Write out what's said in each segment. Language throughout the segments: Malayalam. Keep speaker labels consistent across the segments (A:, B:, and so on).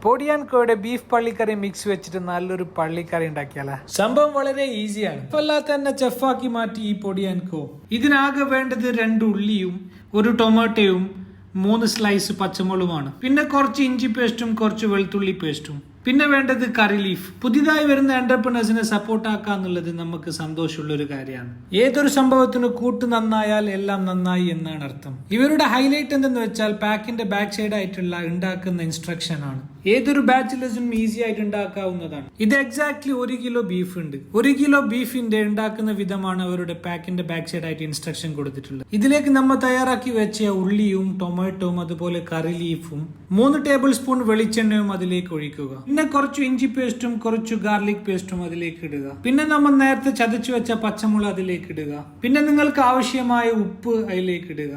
A: പൊടിയാൻകോയുടെ ബീഫ് പള്ളിക്കറി മിക്സ് വെച്ചിട്ട് നല്ലൊരു പള്ളിക്കറി ഉണ്ടാക്കിയാലോ? സംഭവം വളരെ ഈസിയാണ്. അല്ലാതെ തന്നെ ചെഫാക്കി മാറ്റി ഈ പൊടിയാൻകോ. ഇതിനാകെ വേണ്ടത് 2 ഉള്ളിയും 1 ടൊമാറ്റോയും 3 സ്ലൈസ് പച്ചമുളകുമാണ്. പിന്നെ കുറച്ച് ഇഞ്ചി പേസ്റ്റും കുറച്ച് വെളുത്തുള്ളി പേസ്റ്റും. പിന്നെ വേണ്ടത് കറി ലീഫ്. പുതിയതായി വരുന്ന എന്റർപ്രണേഴ്സിനെ സപ്പോർട്ട് ആക്കുക എന്നുള്ളത് നമുക്ക് സന്തോഷമുള്ള ഒരു കാര്യമാണ്. ഏതൊരു സംഭവത്തിന് കൂട്ട് നന്നായാൽ എല്ലാം നന്നായി എന്നാണ് അർത്ഥം. ഇവരുടെ ഹൈലൈറ്റ് എന്തെന്ന് വെച്ചാൽ പാക്കിന്റെ ബാക്ക് സൈഡ് ആയിട്ടുള്ള ഉണ്ടാക്കുന്ന ഇൻസ്ട്രക്ഷൻ ആണ്. ഏതൊരു ബാച്ചിലേഴ്സിനും ഈസി ആയിട്ട് ഉണ്ടാക്കാവുന്നതാണ്. ഇത് എക്സാക്ട്ലി 1 കിലോ ബീഫ് ഉണ്ട്. 1 കിലോ ബീഫിന്റെ ഉണ്ടാക്കുന്ന വിധമാണ് അവരുടെ പാക്കിന്റെ ബാക്ക് സൈഡ് ആയിട്ട് ഇൻസ്ട്രക്ഷൻ കൊടുത്തിട്ടുള്ളത്. ഇതിലേക്ക് നമ്മൾ തയ്യാറാക്കി വെച്ച ഉള്ളിയും ടൊമാറ്റോയും അതുപോലെ കറി ലീഫും 3 ടേബിൾ സ്പൂൺ വെളിച്ചെണ്ണയും അതിലേക്ക് ഒഴിക്കുക. പിന്നെ കുറച്ച് ഇഞ്ചി പേസ്റ്റും കുറച്ച് ഗാർലിക് പേസ്റ്റും അതിലേക്ക് ഇടുക. പിന്നെ നമ്മൾ നേരത്തെ ചതച്ചു വെച്ച പച്ചമുളക് അതിലേക്ക് ഇടുക. പിന്നെ നിങ്ങൾക്ക് ആവശ്യമായ ഉപ്പ് അതിലേക്ക് ഇടുക.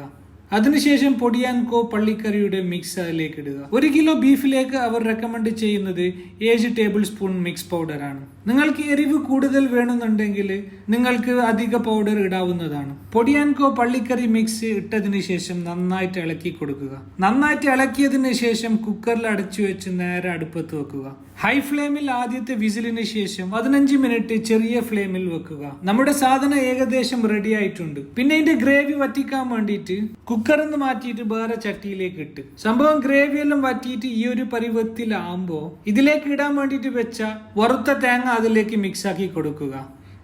A: അതിനുശേഷം പൊടിയാൻകോ പള്ളിക്കറിയുടെ മിക്സ് അതിലേക്ക് ഇടുക. 1 കിലോ ബീഫിലേക്ക് അവർ റെക്കമെൻഡ് ചെയ്യുന്നത് 7 ടേബിൾ സ്പൂൺ മിക്സ് പൗഡർ ആണ്. നിങ്ങൾക്ക് എരിവ് കൂടുതൽ വേണമെന്നുണ്ടെങ്കിൽ നിങ്ങൾക്ക് അധിക പൗഡർ ഇടാവുന്നതാണ്. പൊടിയാൻകോ പള്ളിക്കറി മിക്സ് ഇട്ടതിന് ശേഷം നന്നായിട്ട് ഇളക്കി കൊടുക്കുക. നന്നായിട്ട് ഇളക്കിയതിന് ശേഷം കുക്കറിൽ അടച്ചു വെച്ച് നേരെ അടുപ്പത്ത് വെക്കുക. ഹൈ ഫ്ലെയിമിൽ ആദ്യത്തെ വിസിലിന് ശേഷം 15 മിനിറ്റ് ചെറിയ ഫ്ലെയിമിൽ വെക്കുക. നമ്മുടെ സാധനം ഏകദേശം റെഡി ആയിട്ടുണ്ട്. പിന്നെ ഇതിന്റെ ഗ്രേവി വറ്റിക്കാൻ വേണ്ടിയിട്ട് കുക്കറിൽ നിന്ന് മാറ്റിയിട്ട് വേറെ ചട്ടിയിലേക്ക് ഇട്ട് സംഭവം ഗ്രേവി എല്ലാം വറ്റിയിട്ട് ഈ ഒരു പരുവത്തിലാകുമ്പോ ഇതിലേക്ക് ഇടാൻ വേണ്ടിയിട്ട് വെച്ച വറുത്ത തേങ്ങ അതിലേക്ക് മിക്സ് ആക്കി കൊടുക്കുക.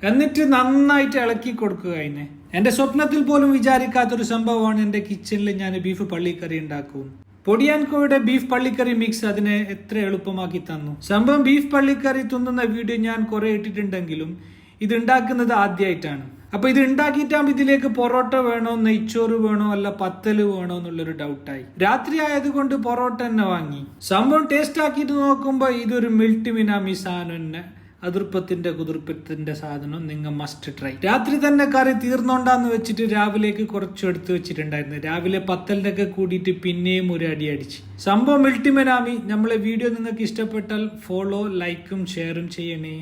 A: എന്നിട്ട് നന്നായിട്ട് ഇളക്കി കൊടുക്കുക. അതിനെ എന്റെ സ്വപ്നത്തിൽ പോലും വിചാരിക്കാത്തൊരു സംഭവമാണ് എന്റെ കിച്ചണിൽ ഞാൻ ബീഫ് പള്ളിക്കറി ഉണ്ടാക്കും. പൊടിയാൻകോയുടെ ബീഫ് പള്ളിക്കറി മിക്സ് അതിനെ എത്ര എളുപ്പമാക്കി തന്നു. സംഭവം ബീഫ് പള്ളിക്കറി തിന്നുന്ന വീഡിയോ ഞാൻ കുറെ ഇട്ടിട്ടുണ്ടെങ്കിലും ഇത് ഉണ്ടാക്കുന്നത് ആദ്യമായിട്ടാണ്. അപ്പൊ ഇത് ഉണ്ടാക്കിയിട്ടാകുമ്പോൾ ഇതിലേക്ക് പൊറോട്ട വേണോ, നെയ്ച്ചോറ് വേണോ, അല്ല പത്തല് വേണോ എന്നുള്ളൊരു ഡൗട്ടായി. രാത്രി ആയതുകൊണ്ട് പൊറോട്ട തന്നെ വാങ്ങി. സംഭവം ടേസ്റ്റ് ആക്കിയിട്ട് നോക്കുമ്പോ ഇതൊരു മിൽട്ടി മിനാമി സാധനം തന്നെ. അതിർപ്പത്തിന്റെ കുതിർപ്പത്തിന്റെ സാധനം നിങ്ങൾ മസ്റ്റ് ട്രൈ. രാത്രി തന്നെ കറി തീർന്നോണ്ടാന്ന് വെച്ചിട്ട് രാവിലേക്ക് കുറച്ച് എടുത്ത് വെച്ചിട്ടുണ്ടായിരുന്നു. രാവിലെ പത്തലിന്റെ ഒക്കെ കൂടിയിട്ട് പിന്നെയും ഒരു അടി അടിച്ച്. സംഭവം മിൽട്ടി മിനാമി. നമ്മളെ വീഡിയോ നിങ്ങൾക്ക് ഇഷ്ടപ്പെട്ടാൽ ഫോളോ, ലൈക്കും ഷെയറും ചെയ്യണേ.